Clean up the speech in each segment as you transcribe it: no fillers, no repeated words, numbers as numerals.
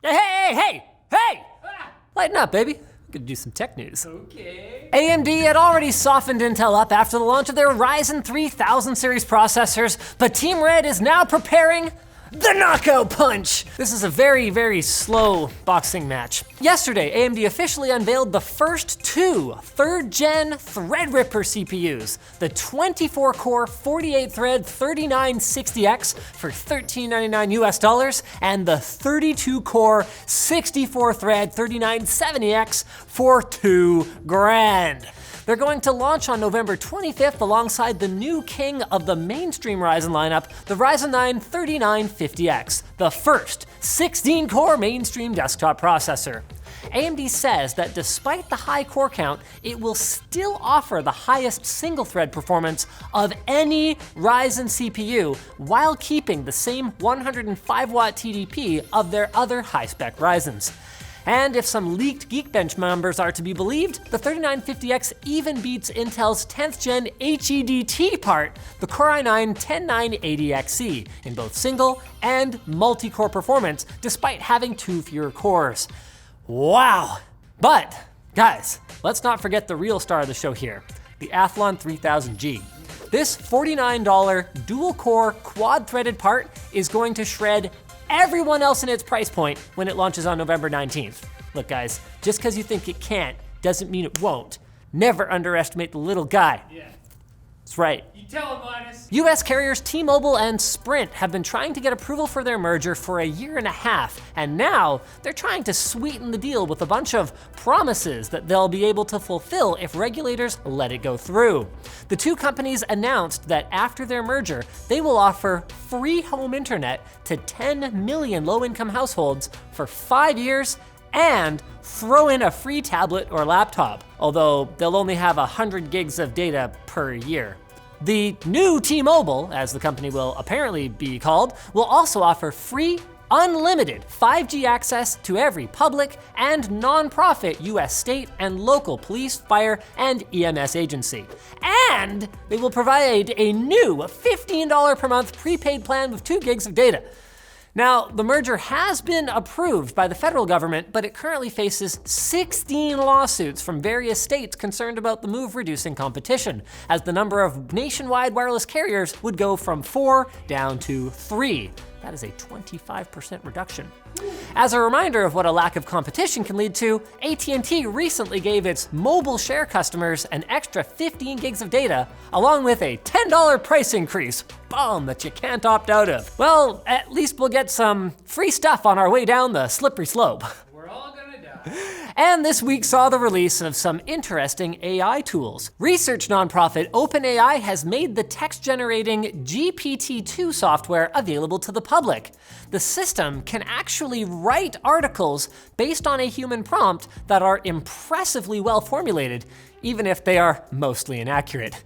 Hey! Lighten up, baby. Gonna do some tech news. Okay. AMD had already softened Intel up after the launch of their Ryzen 3000 series processors, but Team Red is now preparing the knockout punch. This is a very, very slow boxing match. Yesterday, AMD officially unveiled the first two 3rd gen Threadripper CPUs, the 24-core 48-thread 3960X for $1399 US, and the 32-core 64-thread 3970X for $2,000. They're going to launch on November 25th alongside the new king of the mainstream Ryzen lineup, the Ryzen 9 3950X, the first 16-core mainstream desktop processor. AMD says that despite the high core count, it will still offer the highest single-thread performance of any Ryzen CPU while keeping the same 105-watt TDP of their other high-spec Ryzens. And if some leaked Geekbench numbers are to be believed, the 3950X even beats Intel's 10th gen HEDT part, the Core i9 10980XE, in both single and multi-core performance, despite having 2 fewer cores. Wow! But, guys, let's not forget the real star of the show here, the Athlon 3000G. This $49 dual-core quad-threaded part is going to shred everyone else in its price point when it launches on November 19th. Look guys, just because you think it can't doesn't mean it won't. Never underestimate the little guy. Yeah. That's right. You tell him, Linus. US carriers T-Mobile and Sprint have been trying to get approval for their merger for a year and a half, and now they're trying to sweeten the deal with a bunch of promises that they'll be able to fulfill if regulators let it go through. The two companies announced that after their merger, they will offer free home internet to 10 million low-income households for 5 years and throw in a free tablet or laptop, although they'll only have 100 gigs of data per year. The new T-Mobile, as the company will apparently be called, will also offer free, unlimited 5G access to every public and nonprofit US state and local police, fire, and EMS agency. And they will provide a new $15 per month prepaid plan with 2 gigs of data. Now, the merger has been approved by the federal government, but it currently faces 16 lawsuits from various states concerned about the move reducing competition, as the number of nationwide wireless carriers would go from 4 down to 3. That is a 25% reduction. As a reminder of what a lack of competition can lead to, AT&T recently gave its mobile share customers an extra 15 gigs of data, along with a $10 price increase. Bomb that you can't opt out of. Well, at least we'll get some free stuff on our way down the slippery slope. We're all gonna die. And this week saw the release of some interesting AI tools. Research nonprofit OpenAI has made the text-generating GPT-2 software available to the public. The system can actually write articles based on a human prompt that are impressively well formulated, even if they are mostly inaccurate.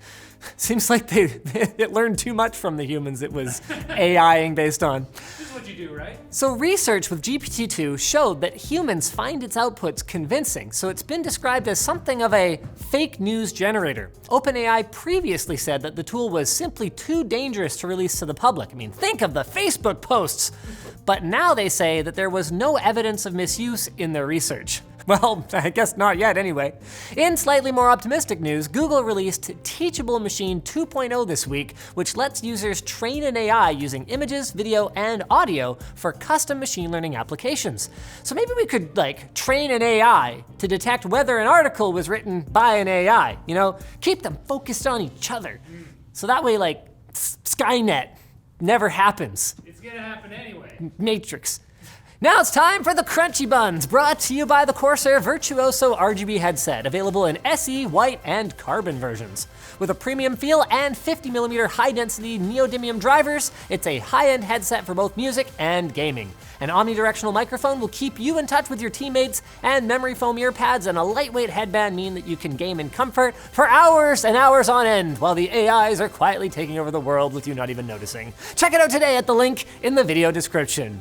Seems like it learned too much from the humans it was AIing based on. This is what you do, right? So research with GPT-2 showed that humans find its outputs convincing, so it's been described as something of a fake news generator. OpenAI previously said that the tool was simply too dangerous to release to the public. I mean, think of the Facebook posts. But now they say that there was no evidence of misuse in their research. Well, I guess not yet anyway. In slightly more optimistic news, Google released Teachable Machine 2.0 this week, which lets users train an AI using images, video, and audio for custom machine learning applications. So maybe we could train an AI to detect whether an article was written by an AI, keep them focused on each other. So that way Skynet never happens. It's gonna happen anyway. Matrix. Now it's time for the Crunchy Buns, brought to you by the Corsair Virtuoso RGB headset, available in SE, white, and carbon versions. With a premium feel and 50mm high-density neodymium drivers, it's a high-end headset for both music and gaming. An omnidirectional microphone will keep you in touch with your teammates, and memory foam ear pads and a lightweight headband mean that you can game in comfort for hours and hours on end, while the AIs are quietly taking over the world with you not even noticing. Check it out today at the link in the video description.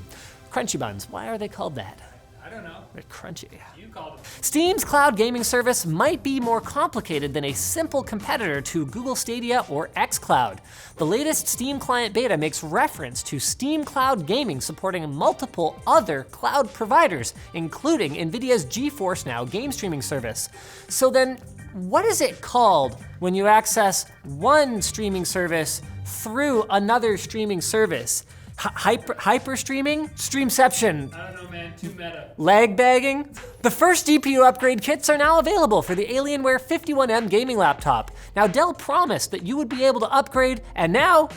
Crunchy Buns, why are they called that? I don't know. They're crunchy. You called them. Steam's cloud gaming service might be more complicated than a simple competitor to Google Stadia or xCloud. The latest Steam client beta makes reference to Steam Cloud Gaming supporting multiple other cloud providers, including NVIDIA's Geforce Now game streaming service. So then, what is it called when you access one streaming service through another streaming service? Hyper streaming? Streamception? I don't know, man. Too meta. Lag bagging? The first GPU upgrade kits are now available for the Alienware 51M gaming laptop. Now, Dell promised that you would be able to upgrade, and now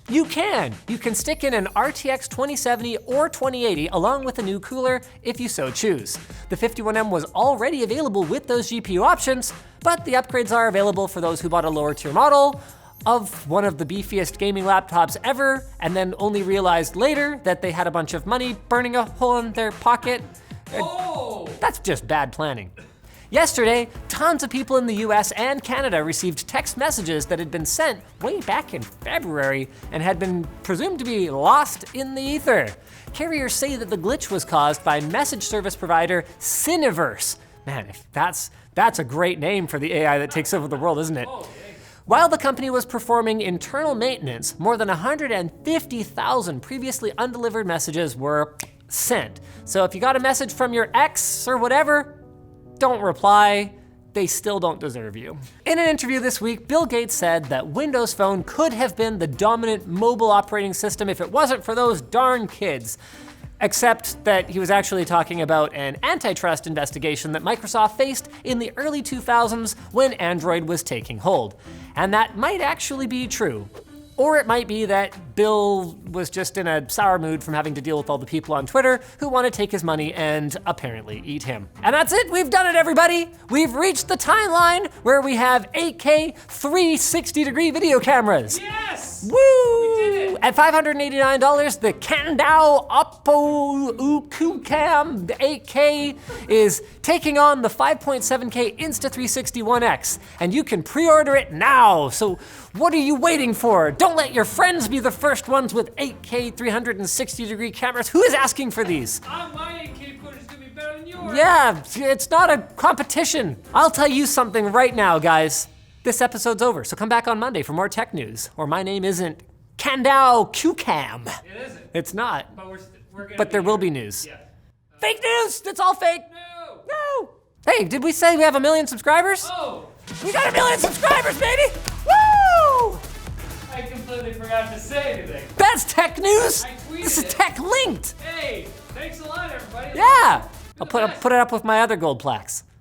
you can. You can stick in an RTX 2070 or 2080 along with a new cooler if you so choose. The 51M was already available with those GPU options, but the upgrades are available for those who bought a lower tier model of one of the beefiest gaming laptops ever, and then only realized later that they had a bunch of money burning a hole in their pocket. Oh! That's just bad planning. Yesterday, tons of people in the US and Canada received text messages that had been sent way back in February and had been presumed to be lost in the ether. Carriers say that the glitch was caused by message service provider Cineverse. Man, if that's a great name for the AI that takes over the world, isn't it? Oh, dang. While the company was performing internal maintenance, more than 150,000 previously undelivered messages were sent. So if you got a message from your ex or whatever, don't reply. They still don't deserve you. In an interview this week, Bill Gates said that Windows Phone could have been the dominant mobile operating system if it wasn't for those darn kids. Except that he was actually talking about an antitrust investigation that Microsoft faced in the early 2000s when Android was taking hold. And that might actually be true. Or it might be that Bill was just in a sour mood from having to deal with all the people on Twitter who want to take his money and apparently eat him. And that's it, we've done it, everybody. We've reached the timeline where we have 8K 360-degree video cameras. Yes! Woo! We did it! At $589, the Kandao Oppo Uku-Cam 8K is taking on the 5.7K Insta360 One X, and you can pre-order it now. So what are you waiting for? Don't let your friends be the first ones with 8K 360-degree cameras. Who is asking for these? My 8K footage is gonna be better than yours. Yeah, it's not a competition. I'll tell you something right now, guys. This episode's over, so come back on Monday for more tech news. Or my name isn't Kandao Q-Cam. It isn't. It's not. But we're gonna But there here. will be news. Yeah. Fake news! It's all fake! No! No! Hey, did we say we have 1 million subscribers? Oh! We got 1 million subscribers, baby! Woo! I completely forgot to say anything. That's tech news! I tweeted This is it. Techlinked! Hey, thanks a lot, everybody. Yeah! You're I'll the put best. it up with my other gold plaques.